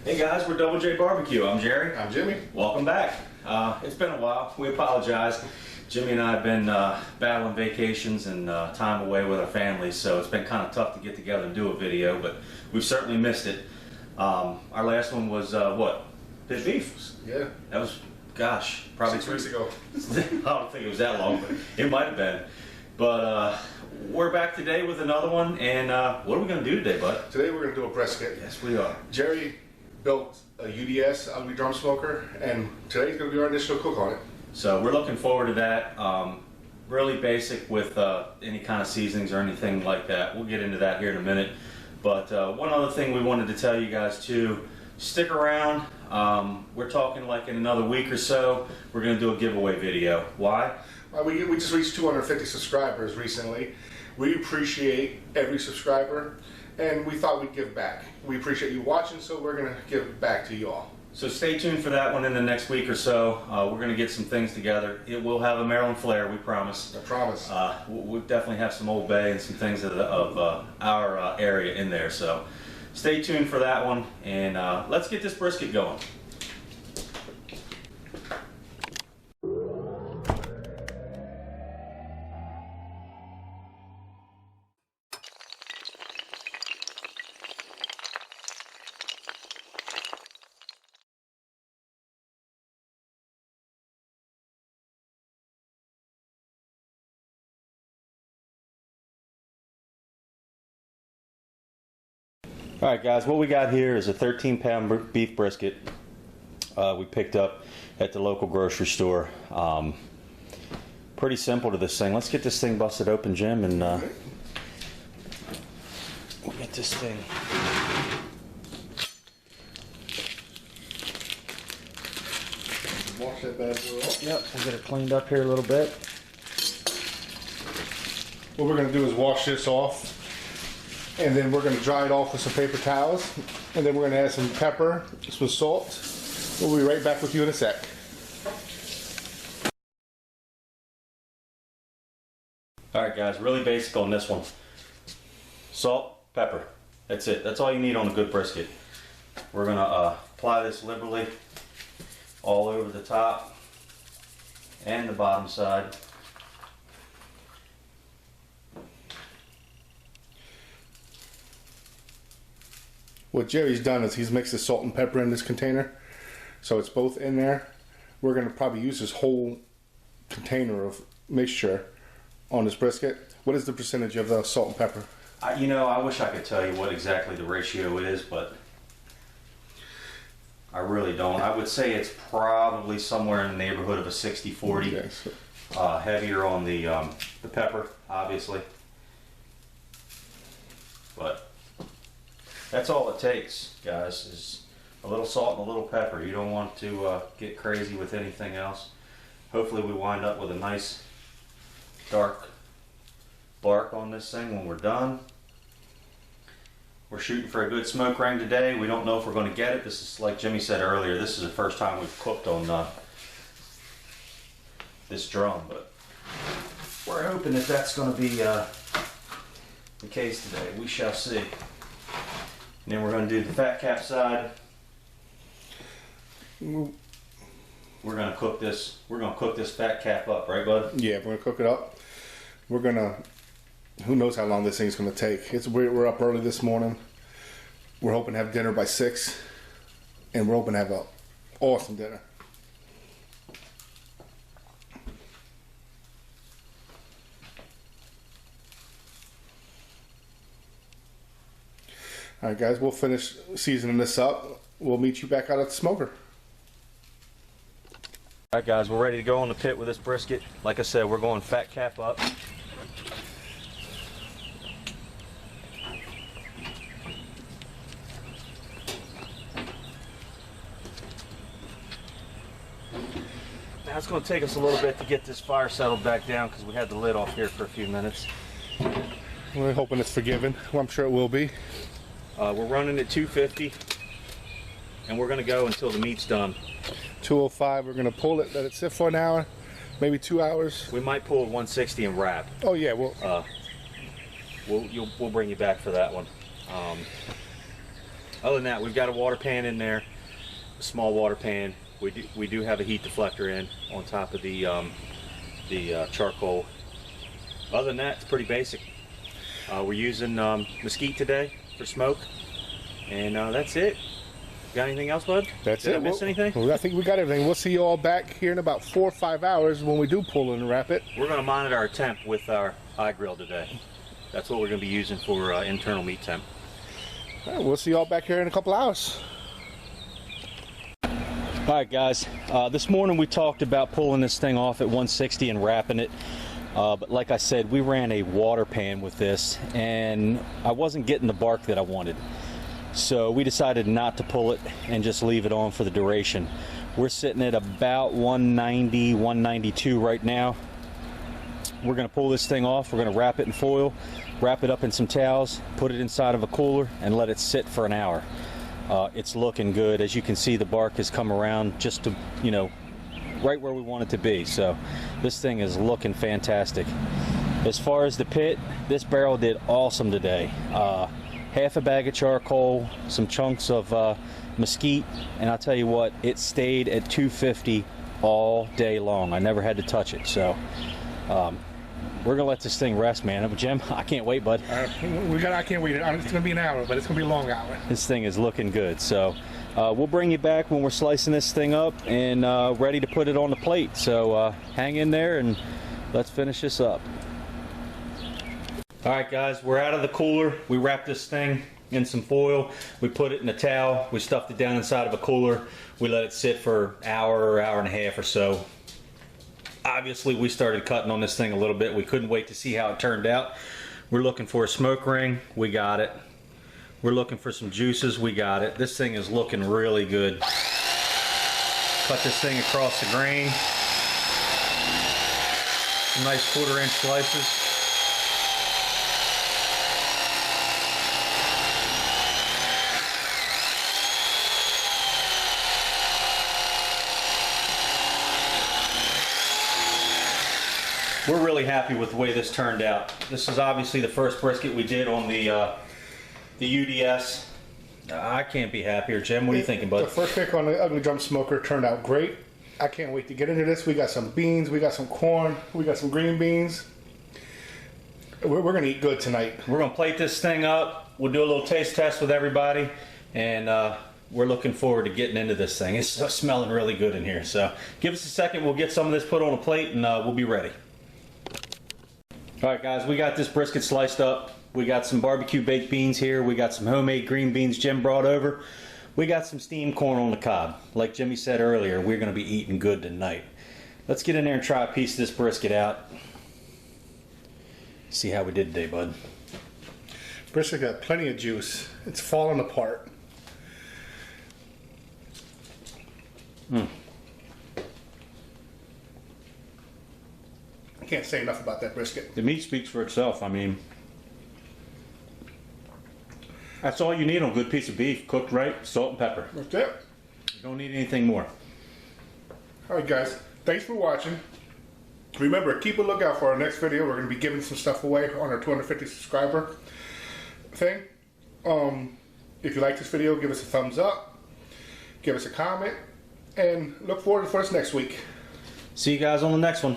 Hey guys, we're Double J Barbecue. I'm Jerry. I'm Jimmy. Welcome back. It's been a while. We apologize. Jimmy and I have been battling vacations and time away with our families, so it's been kind of tough to get together and do a video, but we've certainly missed it. Our last one was what? Pit beef. Yeah. That was, gosh, probably 6 weeks ago. I don't think it was that long, but it might have been. But we're back today with another one, and what are we going to do today, bud? Today we're going to do a brisket. Yes, we are. Jerry built a UDS, ugly drum smoker, and today's going to be our initial cook on it. So we're looking forward to that. Really basic with any kind of seasonings or anything like that. We'll get into that here in a minute. But one other thing we wanted to tell you guys too, stick around. We're talking like in another week or so, we're going to do a giveaway video. Why? We just reached 250 subscribers recently. We appreciate every subscriber, and we thought we'd give back. We appreciate you watching, so we're going to give back to you all. So stay tuned for that one in the next week or so. We're going to get some things together. It will have a Maryland flair, we promise. I promise. We'll definitely have some Old Bay and some things of our area in there. So stay tuned for that one, and let's get this brisket going. Alright guys, what we got here is a 13-pound beef brisket we picked up at the local grocery store. Pretty simple to this thing. Let's get this thing busted open, Jim, and we'll get this thing. Wash that bad boy off. Yep, we'll get it cleaned up here a little bit. What we're going to do is wash this off, and then we're going to dry it off with some paper towels, and then we're going to add some pepper, some salt. We'll be right back with you in a sec. Alright guys, really basic on this one. Salt, pepper. That's it. That's all you need on a good brisket. We're going to apply this liberally all over the top and the bottom side. What Jerry's done is he's mixed the salt and pepper in this container, so it's both in there. We're going to probably use this whole container of mixture on this brisket. What is the percentage of the salt and pepper? You know, I wish I could tell you what exactly the ratio is, but I really don't. I would say it's probably somewhere in the neighborhood of a 60-40. Okay, so Heavier on the pepper, obviously. But that's all it takes, guys, is a little salt and a little pepper. You don't want to get crazy with anything else. Hopefully we wind up with a nice dark bark on this thing when we're done. We're shooting for a good smoke ring today. We don't know if we're going to get it. This is, like Jimmy said earlier, this is the first time we've cooked on this drum, but we're hoping that that's going to be the case today. We shall see. And then we're going to do the fat cap side. We're going to cook this. We're going to cook this fat cap up, right, bud? yeah, we're going to cook it up. We're going to, who knows how long this thing's going to take. We're up early this morning. We're hoping to have dinner by 6, and we're hoping to have an awesome dinner. Alright guys, we'll finish seasoning this up. We'll meet you back out at the smoker. Alright guys, we're ready to go on the pit with this brisket. Like I said, we're going fat cap up. Now it's going to take us a little bit to get this fire settled back down because we had the lid off here for a few minutes. We're hoping it's forgiven. Well, I'm sure it will be. We're running at 250, and we're going to go until the meat's done. 205, we're going to pull it, let it sit for an hour, maybe 2 hours. We might pull 160 and wrap. Oh yeah, we'll bring you back for that one. Other than that, we've got a water pan in there, a small water pan. We do have a heat deflector in on top of the charcoal. Other than that, it's pretty basic. We're using mesquite today for smoke, and that's it. Got anything else, bud? That's it. Did I miss anything? Well, I think we got everything. We'll see you all back here in about 4 or 5 hours when we do pull and wrap it. We're going to monitor our temp with our eye grill today. That's what we're going to be using for internal meat temp. All right, we'll see you all back here in a couple hours. All right, guys. This morning we talked about pulling this thing off at 160 and wrapping it. But like I said, we ran a water pan with this, and I wasn't getting the bark that I wanted. So we decided not to pull it and just leave it on for the duration. We're sitting at about 190, 192 right now. We're going to pull this thing off. We're going to wrap it in foil, wrap it up in some towels, put it inside of a cooler, and let it sit for an hour. It's looking good. As you can see, the bark has come around just to, you know, right where we want it to be. So this thing is looking fantastic. As far as the pit, this barrel did awesome today. Half a bag of charcoal, some chunks of mesquite, and I'll tell you what, it stayed at 250 all day long. I never had to touch it. So we're gonna let this thing rest, man. But Jim, I can't wait, bud. I can't wait. It's gonna be an hour, but it's gonna be a long hour. This thing is looking good. So we'll bring you back when we're slicing this thing up and ready to put it on the plate. So hang in there and let's finish this up. All right, guys, we're out of the cooler. We wrapped this thing in some foil. We put it in a towel. We stuffed it down inside of a cooler. We let it sit for an hour, hour and a half or so. Obviously, we started cutting on this thing a little bit. We couldn't wait to see how it turned out. We're looking for a smoke ring. We got it. We're looking for some juices. We got it. This thing is looking really good. Cut this thing across the grain. Some nice 1/4-inch slices. We're really happy with the way this turned out. This is obviously the first brisket we did on the UDS. I can't be happier, Jim. What are you thinking, bud? The first pick on the Ugly Drum Smoker turned out great. I can't wait to get into this. We got some beans, we got some corn, we got some green beans. We're going to eat good tonight. We're going to plate this thing up. We'll do a little taste test with everybody, and we're looking forward to getting into this thing. It's smelling really good in here. So give us a second. We'll get some of this put on a plate, and we'll be ready. All right, guys, we got this brisket sliced up. We got some barbecue baked beans here. We got some homemade green beans Jim brought over. We got some steamed corn on the cob. Like Jimmy said earlier, we're going to be eating good tonight. Let's get in there and try a piece of this brisket out. See how we did today, bud. Brisket got plenty of juice. It's falling apart. I can't say enough about that brisket. The meat speaks for itself. I mean, that's all you need on a good piece of beef, cooked right, salt and pepper. That's it. You don't need anything more. All right, guys. Thanks for watching. Remember, keep a lookout for our next video. We're going to be giving some stuff away on our 250 subscriber thing. If you like this video, give us a thumbs up, give us a comment, and look forward for us next week. See you guys on the next one.